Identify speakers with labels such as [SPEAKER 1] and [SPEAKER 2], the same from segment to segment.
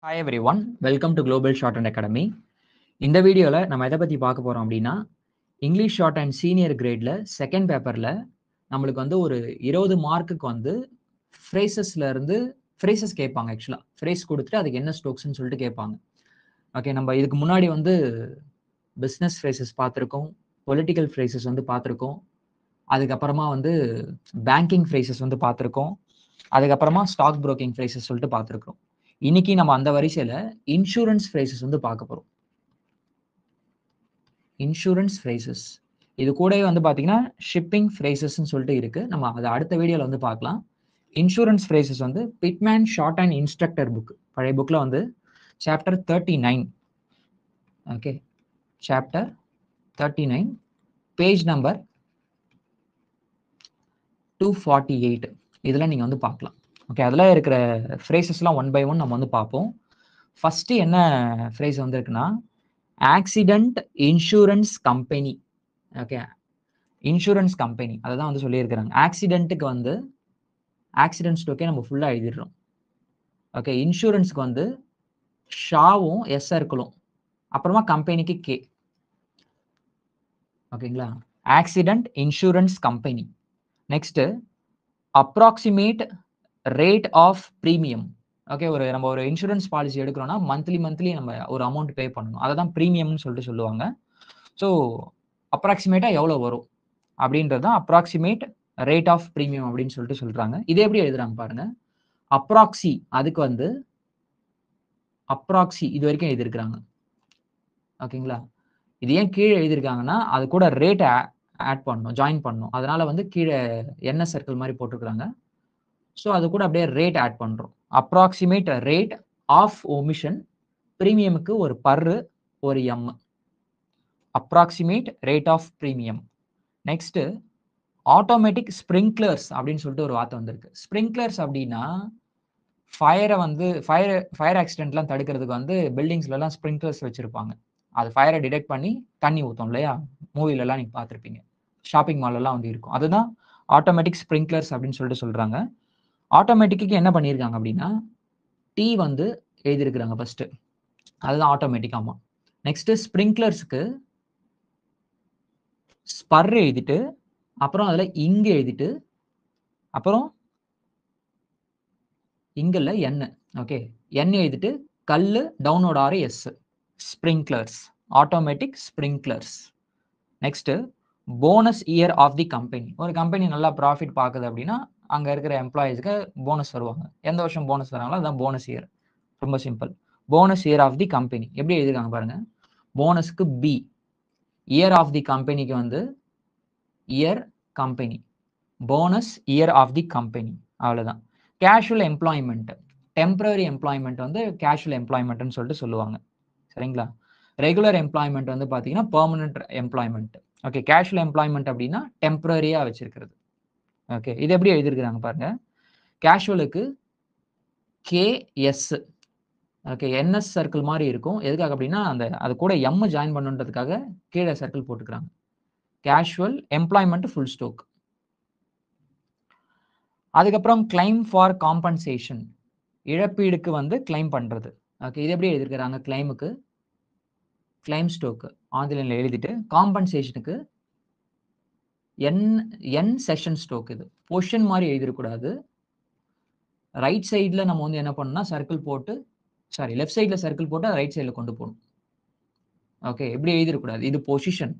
[SPEAKER 1] Hi everyone, welcome to global shorthand academy. இந்த வீடியோவில் நம்ம எதை பற்றி பார்க்க போகிறோம் அப்படின்னா, இங்கிலீஷ் ஷார்ட் அண்ட் சீனியர் கிரேடில் செகண்ட் பேப்பரில் நம்மளுக்கு வந்து ஒரு 20 மார்க்குக்கு வந்து ஃப்ரேசஸ்லேருந்து ஃப்ரேசஸ் கேட்பாங்க. ஆக்சுவலாக ஃப்ரேஸ் கொடுத்துட்டு அதுக்கு என்ன ஸ்ட்ரோக்ஸ்ன்னு சொல்லிட்டு கேட்பாங்க. ஓகே, நம்ம இதுக்கு முன்னாடி வந்து பிஸ்னஸ் ஃப்ரேசஸ் பார்த்துருக்கோம், பொலிட்டிக்கல் ஃப்ரேசஸ் வந்து பார்த்துருக்கோம், அதுக்கப்புறமா வந்து பேங்கிங் ஃப்ரேசஸ் வந்து பார்த்துருக்கோம், அதுக்கப்புறமா ஸ்டாக் புரோக்கிங் ஃப்ரேசஸ் சொல்லிட்டு பார்த்துருக்கோம். இன்னைக்கு நம்ம அந்த வரிசையில இன்சூரன்ஸ் ஃப்ரேசஸ் வந்து பார்க்க போறோம். இன்சூரன்ஸ் ஃப்ரேசஸ் இது கூடவே வந்து பாத்தீங்கன்னா ஷிப்பிங் ஃப்ரேசஸ்ன்னு சொல்லிட்டு இருக்கு. நம்ம அதை அடுத்த வீடியோல வந்து பார்க்கலாம். இன்சூரன்ஸ் ஃப்ரேசஸ் வந்து Pitman short and instructor book, பழைய புக்ல வந்து chapter 39. Okay, chapter 39 page number 248 இதெல்லாம் நீங்க வந்து பார்க்கலாம். ஓகே, அதில் இருக்கிற ஃப்ரேசஸ்லாம் ஒன் பை ஒன் நம்ம வந்து பார்ப்போம். ஃபர்ஸ்ட் என்ன ஃப்ரேஸ் வந்து இருக்குன்னா, accident insurance company. Okay, insurance company அதை தான் வந்து சொல்லியிருக்கிறாங்க. ஆக்சிடென்ட்டுக்கு வந்து ஆக்சிடென்ட் ஸ்டோக்கே நம்ம ஃபுல்லாக எழுதிடுறோம். ஓகே, இன்சூரன்ஸ்க்கு வந்து ஷாவும் எஸ் சர்க்கிளும், அப்புறமா கம்பெனிக்கு கே. ஓகேங்களா, accident insurance company. Next approximate rate of premium. Okay, நம்ம ஒரு இன்சூரன்ஸ் பாலிசி எடுக்கிறோம்னா மந்த்லி நம்ம ஒரு அமௌண்ட் பே பண்ணணும். அதை தான் ப்ரீமியம்னு சொல்லிட்டு சொல்லுவாங்க. ஸோ அப்ராக்சிமேட்டாக எவ்வளோ வரும் அப்படின்றது தான் அப்ராக்சிமேட் ரேட் ஆஃப் ப்ரீமியம் அப்படின்னு சொல்லிட்டு சொல்றாங்க. இதே எப்படி எழுதுறாங்க பாருங்க. அப்ராக்சி, அதுக்கு வந்து அப்ராக்சி இது வரைக்கும் எழுதியிருக்கிறாங்க. ஓகேங்களா, இது ஏன் கீழே எழுதியிருக்காங்கன்னா அது கூட ரேட் ஆட் பண்ணணும், ஜாயின் பண்ணணும். அதனால வந்து கீழே என்ன சர்க்கிள் மாதிரி போட்டிருக்கிறாங்க. ஸோ அது கூட அப்படியே ரேட் ஆட் பண்றோம். அப்ராக்சிமேட் ரேட் ஆஃப் ஒமிஷன், ப்ரீமியமுக்கு ஒரு பர்ரு ஒரு M. Approximate rate of premium. Next automatic sprinklers அப்படின்னு சொல்லிட்டு ஒரு வார்த்தை வந்திருக்கு. ஸ்ப்ரிங்க்லர்ஸ் அப்படின்னா ஃபயரை வந்து ஃபயர் ஆக்சிடென்ட்லாம் தடுக்கிறதுக்கு வந்து பில்டிங்ஸ்லாம் ஸ்ப்ரிங்க்லர்ஸ் வச்சிருப்பாங்க. அது ஃபயரை டிடெக்ட் பண்ணி தண்ணி ஊற்றும் இல்லையா, மூவிலலாம் நீங்கள் பார்த்துருப்பீங்க, ஷாப்பிங் மாலெல்லாம் வந்து இருக்கும். அதுதான் ஆட்டோமேட்டிக் ஸ்ப்ரிங்க்லர்ஸ் அப்படின்னு சொல்லிட்டு சொல்றாங்க. ஆட்டோமேட்டிக்கு என்ன பண்ணியிருக்காங்க அப்படின்னா டி வந்து எழுதியிருக்கிறாங்க ஃபர்ஸ்ட், அதுதான் ஆட்டோமேட்டிக். ஆமாம். நெக்ஸ்ட் ஸ்ப்ரிங்க்லர்ஸ்க்கு ஸ்பர் எழுதிட்டு, அப்புறம் அதில் இங்கே எழுதிட்டு, அப்புறம் இங்கல்ல என். ஓகே, என் எழுதிட்டு கல்லு டவுனோட R S. Sprinklers, automatic sprinklers. Next bonus year of the company. ஒரு கம்பெனி நல்லா ப்ராஃபிட் பார்க்குது அப்படின்னா அங்கே இருக்கிற எம்ப்ளாயீஸ்க்கு போனஸ் தருவாங்க. எந்த வருஷம் போனஸ் தராங்களோ அதுதான் போனஸ் இயர். ரொம்ப simple. Bonus year of the company எப்படி எழுதிருக்காங்க பாருங்க. போனஸ்க்கு பி, இயர் ஆஃப் தி கம்பெனிக்கு வந்து year company, bonus year of the company, அவ்வளோதான். கேஷுவல் எம்ப்ளாய்மெண்ட், டெம்பரரி எம்ப்ளாய்மெண்ட் வந்து கேஷுவல் எம்ப்ளாய்மெண்ட்னு சொல்லிட்டு சொல்லுவாங்க. சரிங்களா, ரெகுலர் எம்ப்ளாய்மெண்ட் வந்து பார்த்தீங்கன்னா permanent employment. Okay, casual employment அப்படின்னா டெம்பரரியா வச்சிருக்கிறது. ஓகே, இது எப்படி எழுதிருக்கிறாங்க பாருங்க. கேஷுவலுக்கு கேஎஸ். ஓகே, என்எஸ் சர்க்கிள் மாதிரி இருக்கும். எதுக்காக அப்படின்னா அது கூட எம் ஜாயின் பண்ணுன்றதுக்காக கீழே சர்க்கிள் போட்டுக்கிறாங்க. Casual employment full stroke. அதுக்கப்புறம் கிளைம் ஃபார் காம்பன்சேஷன், இழப்பீடுக்கு வந்து கிளைம் பண்றது. ஓகே, இது எப்படி எழுதிருக்கிறாங்க. கிளைமுக்கு கிளைம் ஸ்டோக் ஆங்கிலத்தில் எழுதிட்டு, காம்பன்சேஷனுக்கு என் செஷன் ஸ்டோக். இது பொசிஷன் மாதிரி எழுதிடக்கூடாது. ரைட் சைடில் நம்ம வந்து என்ன பண்ணணும்னா சர்க்கிள் போட்டு, லெஃப்ட் சைடில் சர்க்கிள் போட்டு ரைட் சைடில் கொண்டு போகணும். ஓகே, எப்படி எழுதிடக்கூடாது. இது பொசிஷன்,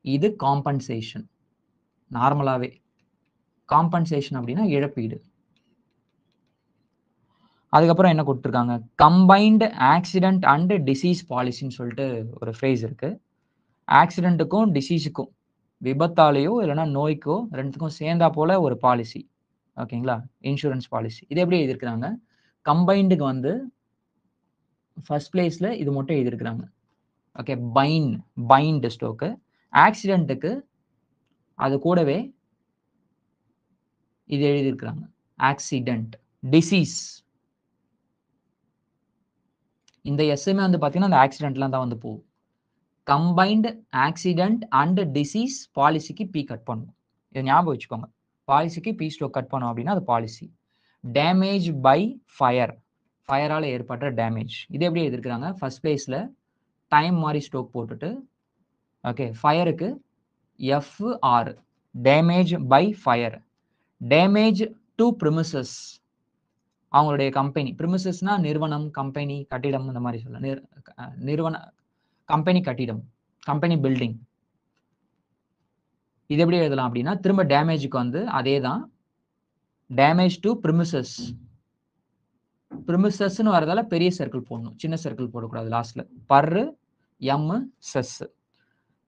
[SPEAKER 1] இது காம்பன்சேஷன். நார்மலாகவே காம்பன்சேஷன் அப்படின்னா இழப்பீடு. அதுக்கப்புறம் என்ன கொடுத்துருக்காங்க, கம்பைன்டு ஆக்சிடென்ட் அண்ட் டிசீஸ் பாலிசின்னு சொல்லிட்டு ஒரு ஃப்ரேஸ் இருக்கு. ஆக்சிடென்ட்டுக்கும் டிசீஸுக்கும், விபத்தாலேயோ இல்லைன்னா நோய்க்கோ ரெண்டுத்துக்கும் சேர்ந்தா போல ஒரு பாலிசி. ஓகேங்களா, இன்சூரன்ஸ் பாலிசி. இது எப்படி எழுதியிருக்கிறாங்க. கம்பைண்டுக்கு வந்து ஃபர்ஸ்ட் பிளேஸ்ல இது மட்டும் எழுதியிருக்கிறாங்க. Okay, find ஸ்டோக்கு. ஆக்சிடென்ட்டுக்கு அது கூடவே இது எழுதியிருக்கிறாங்க, ஆக்சிடென்ட். டிசீஸ், இந்த எஸ்எம்ஏ வந்து பார்த்தீங்கன்னா அந்த ஆக்சிடென்ட்லாம் தான் வந்து போகும். கம்பைன்டு ஆக்சிடென்ட் அண்ட் டிசீஸ் பாலிசிக்கு பி கட் பண்ணும். இதை ஞாபகம் வச்சுக்கோங்க. பாலிசிக்கு பி ஸ்டோக் கட் பண்ணோம் அப்படின்னா அது பாலிசி. டேமேஜ் பை ஃபயர் ஃபயரால ஏற்பட்ட டேமேஜ். இது எப்படி எழுதியிருக்காங்க? ஃபர்ஸ்ட் பிளேஸ்ல டைம் மாரி ஸ்ட்ரோக் போட்டுட்டு, ஓகே, ஃபயருக்கு FR, damage by fire. Damage to premises, அவங்களுடைய கம்பெனி. பிரிமிசஸ்னா நிறுவனம், கம்பெனி, கட்டிடம் இந்த மாதிரி சொல்லலாம். நிறுவன கம்பெனி கட்டிடம், கம்பெனி பில்டிங். இது எப்படி எழுதலாம் அப்படின்னா, திரும்ப டேமேஜுக்கு வந்து அதே தான். Damage to premises. பிரிமிசஸ்ன்னு வரதால பெரிய சர்க்கிள் போடணும், சின்ன சர்க்கிள் போடக்கூடாது லாஸ்ட்ல. Premises.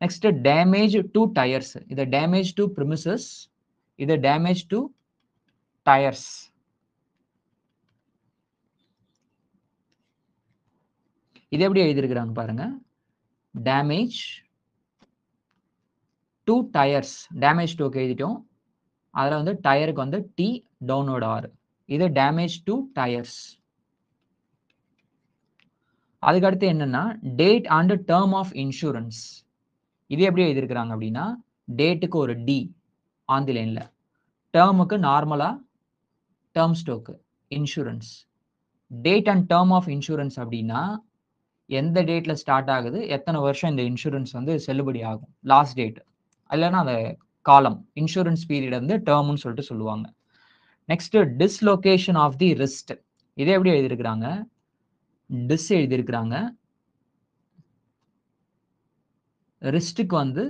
[SPEAKER 1] Next damage to tyres. இது டேமேஜ் டு பிரிமிசஸ், இது டேமேஜ் டு டயர்ஸ். இது எப்படி எழுதியிருக்கிறாங்க பாருங்க. டேமேஜ் டு டயர்ஸ், டேமேஜ் டுக்கு எழுதிட்டோம். அதில் வந்து டயருக்கு வந்து டி டவுன்வர்ட் ஆர். இது டேமேஜ் டு டயர்ஸ். அதுக்கடுத்து என்னன்னா date and term of insurance. இது எப்படி எழுதியிருக்கிறாங்க அப்படின்னா, டேட்டுக்கு ஒரு டி ஆன் தி லைன்ல, டேர்முக்கு நார்மலா term stroke insurance. Date and term of insurance அப்படின்னா எந்த டேட்ல ஸ்டார்ட் ஆகுது, எத்தனை வருஷம் இந்த இன்சூரன்ஸ் வந்து செல்லுபடி ஆகும், லாஸ்ட் டேட், இல்லைன்னா அந்த காலம், இன்சூரன்ஸ் பீரியட் வந்து டேர்ம்னு சொல்லிட்டு சொல்லுவாங்க. Next dislocation of the wrist. இதே எப்படி எழுதியிருக்கிறாங்க? டிஸ் எழுதியிருக்கிறாங்க. ரிஸ்ட்டுக்கு வந்து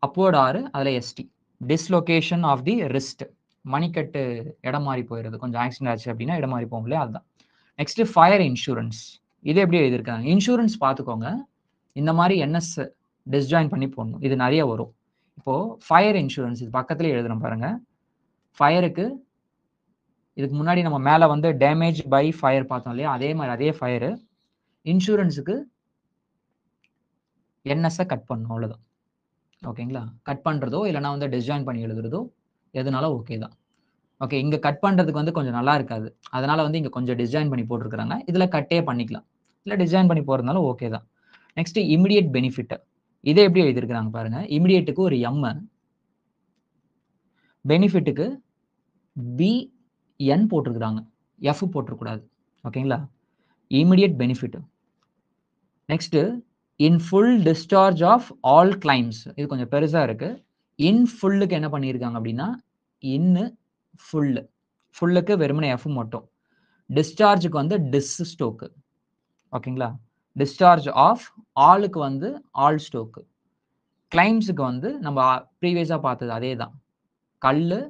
[SPEAKER 1] அப்வர்ட் ஆறு, அதில் SD. Dislocation of the wrist, மணிக்கட்டு இடம் மாறி போயிடுது, கொஞ்சம் ஆக்சிடென்ட் ஆச்சு அப்படின்னா இடம் மாறி போகும் இல்லையா, அதுதான். Next fire insurance. இது எப்படி எழுதியிருக்காங்க? இன்சூரன்ஸ் பார்த்துக்கோங்க, இந்த மாதிரி என்எஸ் டிஸ்ஜாயின் பண்ணி போடணும். இது நிறைய வரும். இப்போ ஃபயர் இன்சூரன்ஸ் இது பக்கத்துல எழுதுறோம் பாருங்க. ஃபயருக்கு இதுக்கு முன்னாடி நம்ம மேல வந்து டேமேஜ் பை ஃபயர் பார்த்தோம் இல்லையா, அதே மாதிரி அதே ஃபயர். இன்சூரன்ஸுக்கு என்எஸ்ஸை கட் பண்ணணும், அவ்வளோதான். ஓகேங்களா? கட் பண்ணுறதோ இல்லைனா வந்து டிஸ்ஜாயின் பண்ணி எழுதுறதோ எதுனாலும் ஓகே தான். ஓகே, இங்கே கட் பண்ணுறதுக்கு வந்து கொஞ்சம் நல்லா இருக்காது, அதனால வந்து இங்கே கொஞ்சம் டிசைன் பண்ணி போட்டிருக்கிறாங்க. இதில் கட்டே பண்ணிக்கலாம், இல்லை டிசைன் பண்ணி போகிறதுனால ஓகே தான். Next immediate benefit. இதை எப்படி எழுதியிருக்கிறாங்க பாருங்க. இமிடியேட்டுக்கு ஒரு எம், பெனிஃபிட்டுக்கு பிஎன் போட்டிருக்கிறாங்க, எஃப் போட்டிருக்கூடாது. ஓகேங்களா? Immediate benefit. Next in full discharge of all claims. இது கொஞ்சம் பெருசா இருக்கு. இன் ஃபுல்லுக்கு என்ன பண்ணியிருக்காங்க அப்படின்னா, இன்னு ஃபுல்லு, ஃபுல்லுக்கு வெறுமனே எஃப் மட்டும். டிஸ்சார்ஜுக்கு வந்து டிஸ் ஸ்டோக்கு. ஓகேங்களா? டிஸ்சார்ஜ் ஆஃப் ஆளுக்கு வந்து ஆல் ஸ்டோக்கு. கிளைம்ஸுக்கு வந்து நம்ம ப்ரீவியஸா பார்த்தது அதே தான், கல்லு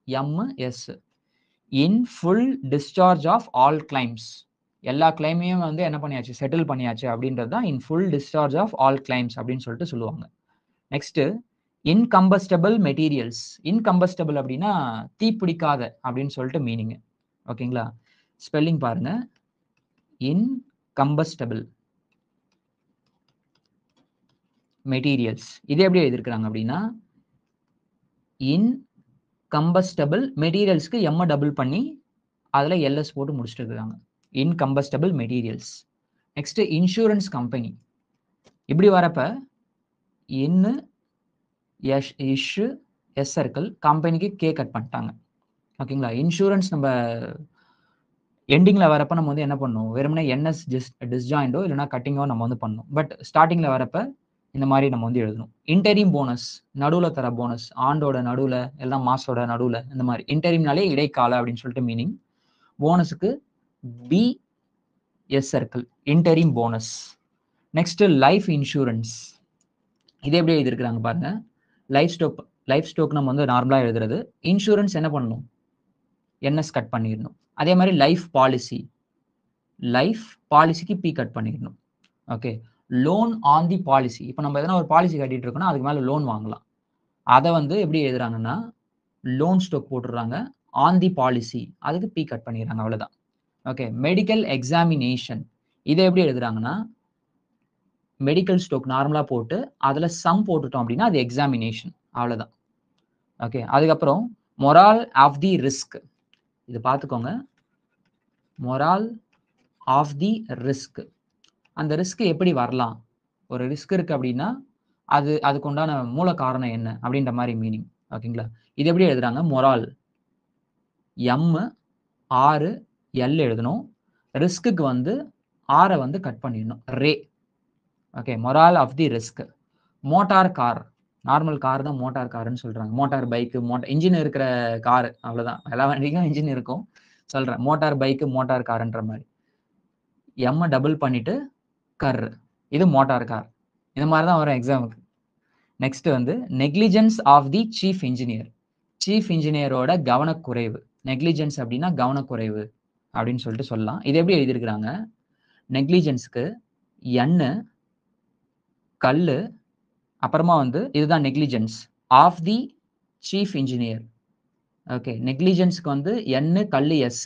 [SPEAKER 1] M S. In full discharge of all claims, எல்லா கிளைமையும் வந்து என்ன பண்ணியாச்சு, செட்டில் பண்ணியாச்சு அப்படின்றது தான் in full discharge of all claims அப்படின்னு சொல்லிட்டு சொல்லுவாங்க. Next இன்கம்பஸ்டபிள் materials. இன்கம்பஸ்டபிள் அப்படின்னா தீப்பிடிக்காத அப்படின்னு சொல்லிட்டு மீனிங். ஓகேங்களா? ஸ்பெல்லிங் பாருங்க. இன்கம்பஸ்டபிள் மெட்டீரியல்ஸ். இது எப்படி எழுதியிருக்கிறாங்க அப்படின்னா, இன்கம்பஸ்டபிள் மெட்டீரியல்ஸ்க்கு எம் டபுள் பண்ணி அதில் எல்எஸ் போட்டு முடிச்சுட்டு இருக்காங்க. இன்கம்பஸ்டபிள் மெட்டீரியல்ஸ். Next insurance company. இப்படி வரப்ப இன்னு இஷ்யூ எஸ் சர்க்கிள், கம்பெனிக்கு கே கட் பண்ணிட்டாங்க. ஓகேங்களா? இன்சூரன்ஸ் நம்ம எண்டிங்ல வரப்ப நம்ம வந்து என்ன பண்ணணும், வெறுமனே என்எஸ் டிஸ்ஜாயிண்டோ இல்லைனா கட்டிங்கோ நம்ம வந்து பண்ணணும். பட் ஸ்டார்டிங்ல வரப்ப இந்த மாதிரி நம்ம வந்து எழுதணும். இன்டரிம் போனஸ், நடுவில் தர போனஸ், ஆண்டோட நடுவில் எல்லாம் மாசோட நடுவில், இந்த மாதிரி இன்டரிம்னாலே இடைக்கால அப்படின்னு சொல்லிட்டு மீனிங். போனஸுக்கு B S circle, interim bonus. Next life insurance. இதே எப்படி எழுதியிருக்கிறாங்க பாருங்க. லைஃப் ஸ்டோக் நம்ம வந்து நார்மலா எழுதுறது. இன்சூரன்ஸ் என்ன பண்ணணும், என்எஸ் கட் பண்ணிடணும். அதே மாதிரி லைஃப் பாலிசி, லைஃப் பாலிசிக்கு பி கட் பண்ணிடணும். Okay. Loan on the policy. இப்போ நம்ம எதனா ஒரு பாலிசி கட்டிட்டு இருக்கோம்னா அதுக்கு மேலே லோன் வாங்கலாம். அதை வந்து எப்படி எழுதுறாங்கன்னா, லோன் ஸ்டோக் போட்டுடுறாங்க. ஆன் தி பாலிசி, அதுக்கு பி கட் பண்ணிடுறாங்க, அவ்வளோதான். ஓகே. Medical examination. இதை எப்படி எழுதுறாங்கன்னா, மெடிக்கல் ஸ்டோக் நார்மலாக போட்டு அதில் சம் போட்டுட்டோம் அப்படின்னா அது எக்ஸாமினேஷன், அவ்வளோதான். ஓகே. அதுக்கப்புறம் மொரால் ஆஃப் தி ரிஸ்க். இது பார்த்துக்கோங்க. Moral of the risk. அந்த ரிஸ்க் எப்படி வரலாம், ஒரு ரிஸ்க் இருக்கு அப்படின்னா அதுக்கு உண்டான மூல காரணம் என்ன அப்படின்ற மாதிரி மீனிங். ஓகேங்களா? இது எப்படி எழுதுறாங்க, மொரால் எம் ஆறு எல் எழுதணும். ரிஸ்க்குக்கு வந்து ஆரை வந்து கட் பண்ணிடணும், ray. Okay, moral of the risk. Motor car, normal car தான் மோட்டார் காருன்னு சொல்றாங்க. மோட்டார் பைக்கு, இன்ஜின் இருக்கிற காரு, அவ்வளவுதான். எல்லா வண்டிக்கும் இன்ஜின் இருக்கும் சொல்றேன். மோட்டார் பைக்கு, மோட்டார் காருன்ற மாதிரி. எம் டபுள் பண்ணிட்டு கர், இது மோட்டார் கார். இந்த மாதிரி தான் வரும் எக்ஸாமுக்கு. நெக்ஸ்ட் வந்து negligence of the chief engineer. Chief இன்ஜினியரோட கவனக்குறைவு. நெக்லிஜென்ஸ் அப்படின்னா கவனக்குறைவு அப்படின்னு சொல்லிட்டு சொல்லலாம். இது எப்படி எழுதியிருக்கிறாங்க? நெக்லிஜென்ஸ்க்கு எண்ணு, கல்லு, அப்புறமா வந்து இதுதான் negligence of the chief engineer. Okay, நெக்லிஜென்ஸ்க்கு வந்து எண்ணு, கல்லு எஸ்,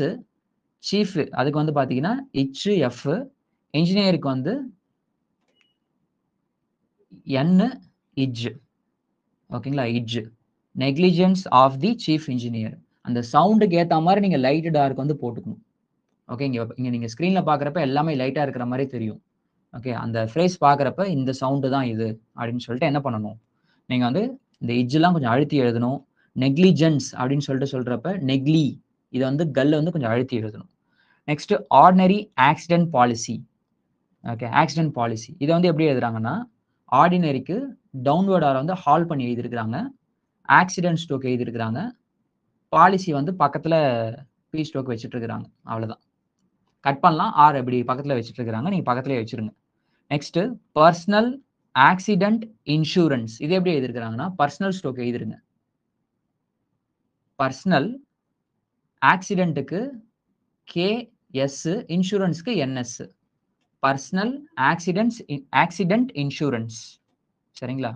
[SPEAKER 1] சீஃப் அதுக்கு வந்து பாத்தீங்கன்னா இச்சு எஃப், இன்ஜினியருக்கு வந்து எண்ணு இஜ். ஓகேங்களா, இஜ். Negligence of the chief engineer. அந்த சவுண்டுக்கு ஏற்ற மாதிரி நீங்க லைட் டார்க் வந்து போட்டுக்கணும். ஓகே, இங்க நீங்க ஸ்க்ரீன்ல பார்க்குறப்ப எல்லாமே லைட்டா இருக்கிற மாதிரி தெரியும். ஓகே, அந்த ஃப்ரேஸ் பார்க்குறப்ப இந்த சவுண்டு தான் இது அப்படின்னு சொல்லிட்டு என்ன பண்ணணும், நீங்க வந்து இந்த இஜ்லாம் கொஞ்சம் அழுத்தி எழுதணும். நெக்லிஜென்ஸ் அப்படின்னு சொல்லிட்டு சொல்றப்ப நெக்லி, இதை வந்து கல்ல வந்து கொஞ்சம் அழுத்தி எழுதணும். Next ordinary accident policy. Okay, accident policy இதை வந்து எப்படி எழுதுறாங்கன்னா, ஆர்டினரிக்கு டவுன்வர்ட் ஆர் வந்து ஹால் பண்ணி எழுதியிருக்கிறாங்க, ஆக்சிடென்ட் ஸ்ட்ரோக் எழுதியிருக்கிறாங்க, பாலிசி வந்து பக்கத்துல பி ஸ்ட்ரோக் வச்சுட்டு இருக்கிறாங்க, அவ்வளவுதான். கட் பண்ணலாம், ஆர் எப்படி பக்கத்துல வச்சுட்டு இருக்கிறாங்க, நீங்க பக்கத்துலயே வச்சிருங்க. Next personal accident insurance. இது எப்படி எழுதியிருக்கிறாங்கன்னா, பர்சனல் ஸ்ட்ரோக் எழுதிருங்க. பர்சனல் ஆக்சிடென்ட்டுக்கு கேஎஸ், இன்சூரன்ஸ்க்கு என்எஸ். Personal accident insurance. சரிங்களா?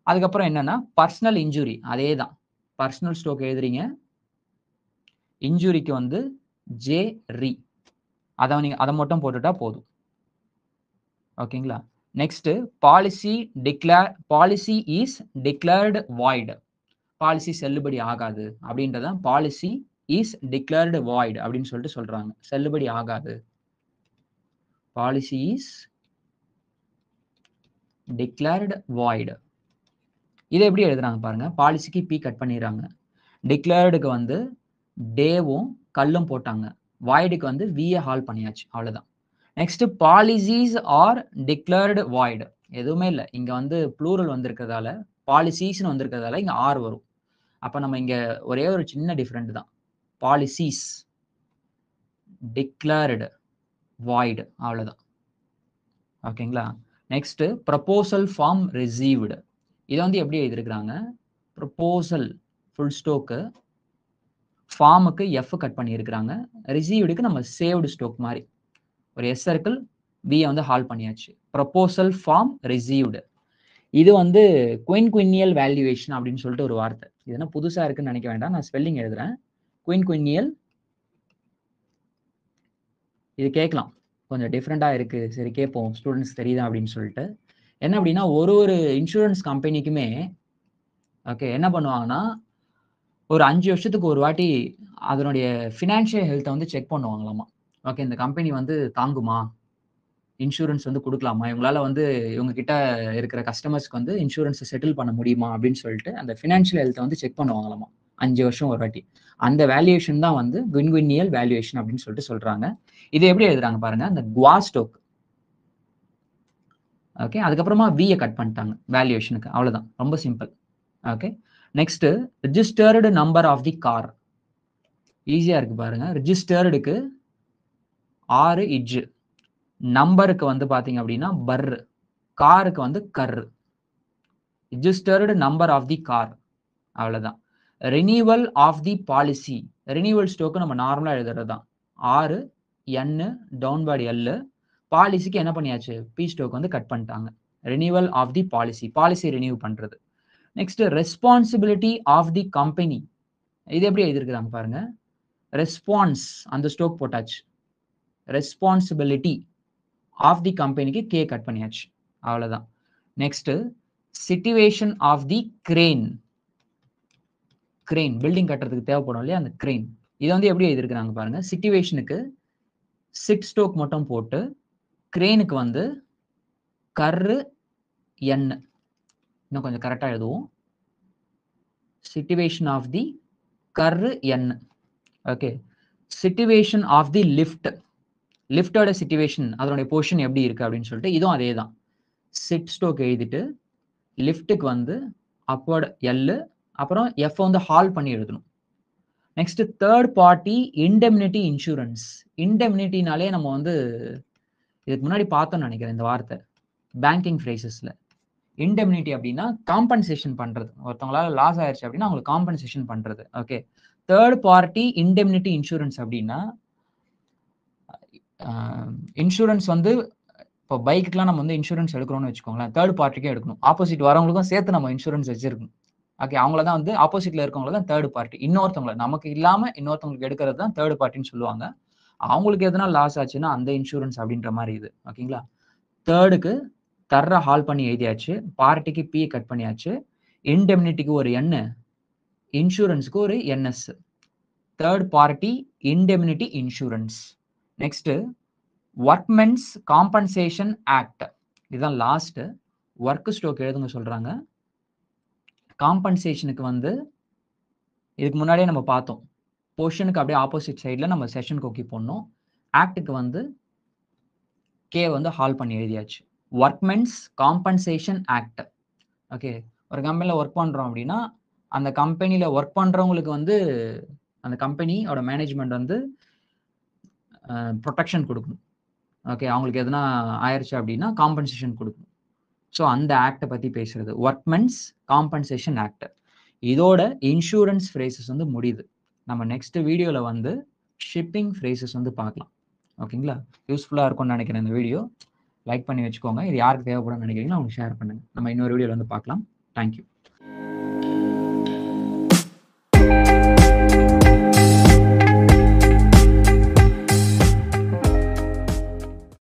[SPEAKER 1] அதுக்கப்புறம் என்னன்னா பர்சனல் இன்ஜுரி, அதே தான். பர்சனல் ஸ்ட்ரோக் எழுதுறீங்க, இன்ஜுரிக்கு வந்து ஜே ரி, அதை மட்டும் போட்டுட்டா போதும். ஓகேங்களா? Next policy is declared void. Policy செல்லுபடி ஆகாது அப்படின்றதான் பாலிசி இஸ் டிக்ளேர்டு வாய்டு அப்படின்னு சொல்லிட்டு சொல்றாங்க. செல்லுபடி ஆகாது, பாலிசி இஸ் டிக்ளேர்டு வாய்டு. இதை எப்படி எழுதுறாங்க பாருங்க, பாலிசிக்கு பி கட் பண்ணிடுறாங்க, டிக்ளேர்டுக்கு வந்து டேவும் கல்லும் போட்டாங்க, வாய்டுக்கு வந்து விஏ ஹால் பண்ணியாச்சு, அவ்வளவுதான். Next policies R declared void. எதுவுமே இல்லை, இங்க வந்து ப்ளூரல் வந்திருக்கிறதால, பாலிசிஸ்னு வந்திருக்கிறதால இங்க ஆர் வரும். அப்ப நம்ம இங்க ஒரே ஒரு சின்ன டிஃபரெண்ட் தான், பாலிசிஸ் டிக்ளேர்டு வாய்டு, அவ்வளவுதான். ஓகேங்களா? Next proposal form received. இதை வந்து எப்படி எழுதியிருக்கிறாங்க, ப்ரப்போசல் ஃபுல் ஸ்டோக்கு, ஃபார்முக்கு எஃப் கட் பண்ணியிருக்கிறாங்க, ரிசீவ்டுக்கு நம்ம சேவ்டு ஸ்டோக் மாதிரி ஒரு எஸ் சர்க்கிள், பி வந்து ஹால் பண்ணியாச்சு. Proposal form received. இது வந்து குயின்குயினியல் வேல்யூவேஷன் அப்படின்னு சொல்லிட்டு ஒரு வார்த்தை. இது என்ன புதுசா இருக்குன்னு நினைக்க வேண்டாம், நான் ஸ்பெல்லிங் எழுதுறேன். குயின்குயினியல், இது கேட்கலாம், கொஞ்சம் டிஃப்ரெண்டா இருக்கு, சரி கேட்போம் ஸ்டூடெண்ட்ஸ் தெரியுதா அப்படின்னு சொல்லிட்டு. என்ன அப்படின்னா, ஒரு இன்சூரன்ஸ் கம்பெனிக்குமே ஓகே என்ன பண்ணுவாங்கன்னா, ஒரு 5 வருஷத்துக்கு ஒரு வாட்டி அதனுடைய ஃபினான்ஷியல் ஹெல்த்தை வந்து செக் பண்ணுவாங்களாமா. ஓகே, இந்த கம்பெனி வந்து தாங்குமா, இன்சூரன்ஸ் வந்து கொடுக்கலாமா, இவங்களால வந்து இவங்க கிட்ட இருக்கிற கஸ்டமர்ஸ்க்கு வந்து இன்சூரன்ஸை செட்டில் பண்ண முடியுமா அப்படின்னு சொல்லிட்டு அந்த ஃபினான்ஷியல் ஹெல்த்தை வந்து செக் பண்ணுவாங்களாமா 5 வருஷம் ஒரு வாட்டி. அந்த வேல்யூவேஷன் தான் வந்து குயின்குயினியல் வேல்யூவேஷன் அப்படின்னு சொல்லிட்டு சொல்றாங்க. இது எப்படி எழுதுறாங்க பாருங்க, அந்த குவா ஸ்டோக். ஓகே, அதுக்கப்புறமா விஏ கட் பண்ணிட்டாங்க வேல்யூவேஷனுக்கு, அவ்வளவுதான், ரொம்ப simple. Okay, next registered number of the car. ஈஸியா இருக்கு பாருங்க, ரிஜிஸ்டர்டுக்கு 6 இஜ், நம்பருக்கு வந்து பாத்தீங்க அப்படின்னா பர், காருக்கு வந்து கர். Registered number of the car, அவ்வளவுதான். Renewal of the policy. Renewal ஸ்டோக்கு நம்ம நார்மலா எழுதுறது தான், 6 என் டவுன்வர்ட் எல். பாலிசிக்கு என்ன பண்ணியாச்சு, பி ஸ்டோக் வந்து கட் பண்ணிட்டாங்க. Renewal of the policy, policy renew பண்றது. Next responsibility of the company. இது எப்படி எழுதிருக்காங்க பாருங்க, ரெஸ்பான்ஸ் அந்த ஸ்டோக் போட்டாச்சு, ரெஸ்பான்சிபிலிட்டி ஆஃப் தி கம்பெனிக்கு கே கட் பண்ணியாச்சு, அவ்வளவுதான். Next situation of the crane. Crane building கட்டுறதுக்கு தேவைப்படும் இல்லையா, அந்த கிரேன். இதை வந்து எப்படி எழுதிருக்காங்க பாருங்க, சிச்சுவேஷனுக்கு சிட் ஸ்டோக் மட்டும் போட்டு, கிரேனுக்கு வந்து கர்ரு என், இன்னும் கொஞ்சம் கரெக்டா எழுதுவோம், சிச்சுவேஷன் ஆஃப் தி கர்ரு என். Okay, situation of the lift. லிஃப்டோட சிச்சுவேஷன் அதனுடைய பொசிஷன் எப்படி இருக்கு அப்படின்னு சொல்லிட்டு இதுவும் அதே தான். சிட் ஸ்டோக் எழுதிட்டு லிஃப்ட்டுக்கு வந்து அப்வர்ட் எல் அப்புறம் எஃப் வந்து ஹால் பண்ணி எழுதணும். Next third party indemnity insurance. இண்டெம்னிட்டினாலே நம்ம வந்து இதுக்கு முன்னாடி பார்த்தோம்னு நினைக்கிறேன் இந்த வார்த்தை பேங்கிங் ஃப்ரேசஸ்ல. இண்டெம்னிட்டி அப்படின்னா காம்பன்சேஷன் பண்றது. ஒருத்தவங்களால லாஸ் ஆயிடுச்சு அப்படின்னா அவங்களுக்கு காம்பன்சேஷன் பண்றது. Okay. Third party indemnity insurance அப்படின்னா இன்சூரன்ஸ் வந்து இப்போ பைக்குக்குலாம் நம்ம வந்து இன்சூரன்ஸ் எடுக்கிறோம்னு வச்சுக்கோங்களேன், தேர்ட் பார்ட்டிக்கே எடுக்கணும். ஆப்போசிட் வரவங்களுக்கும் சேர்த்து நம்ம இன்சூரன்ஸ் வச்சிருக்கணும். ஓகே. அவங்கள தான் வந்து ஆப்போசிட்ல இருக்கவங்கள தான் தேர்ட் பார்ட்டி. இன்னொருத்தவங்கள நமக்கு இல்லாம இன்னொருத்தவங்களுக்கு எடுக்கிறது தான் தேர்ட் பார்ட்டின்னு சொல்லுவாங்க. அவங்களுக்கு எதனா லாஸ் ஆச்சுன்னா அந்த இன்சூரன்ஸ் அப்படின்ற மாதிரி இது. ஓகேங்களா. தேர்டுக்கு தர்ற ஹால் பண்ணி எழுதியாச்சு. பார்ட்டிக்கு பி கட் பண்ணியாச்சு. இண்டெம்னிட்டிக்கு ஒரு என், இன்சூரன்ஸ்க்கு ஒரு NS. Third party indemnity insurance. Next workmen's compensation act. இதுதான் லாஸ்ட். ஒர்க் ஸ்டோக் எழுதுங்க சொல்றாங்க. காம்பன்சேஷனுக்கு வந்து இதுக்கு முன்னாடியே நம்ம பார்த்தோம். பொசிஷனுக்கு அப்படியே ஆப்போசிட் சைடில் நம்ம செஷன் கொக்கி போடணும். ஆக்டுக்கு வந்து கே வந்து ஹால் பண்ணி எழுதியாச்சு. Workmen's compensation act. ஓகே. ஒரு கம்பெனியில் ஒர்க் பண்ணுறோம் அப்படின்னா அந்த கம்பெனியில் ஒர்க் பண்ணுறவங்களுக்கு வந்து அந்த கம்பெனியோட மேனேஜ்மெண்ட் வந்து ப்ரொடெக்ஷன் கொடுக்கணும். ஓகே. அவங்களுக்கு எதனா ஆயிடுச்சு அப்படின்னா காம்பன்சேஷன் கொடுக்கணும். ஸோ அந்த ஆக்டை பற்றி பேசுறது ஒர்க்மென்ஸ் காம்பன்சேஷன் ஆக்ட். இதோட இன்சூரன்ஸ் ஃப்ரேசஸ் வந்து முடியுது. நம்ம நெக்ஸ்ட் வீடியோவில் வந்து ஷிப்பிங் ஃப்ரேசஸ் வந்து பார்க்கலாம். ஓகேங்களா. யூஸ்ஃபுல்லாக இருக்கும்னு நினைக்கிறேன் இந்த வீடியோ. லைக் பண்ணி வச்சுக்கோங்க. இது யாருக்கு தேவைப்படும்னு நினைக்கிறீங்களோ அவங்க ஷேர் பண்ணுங்கள். நம்ம இன்னொரு வீடியோவில் வந்து பார்க்கலாம். தேங்க்யூ.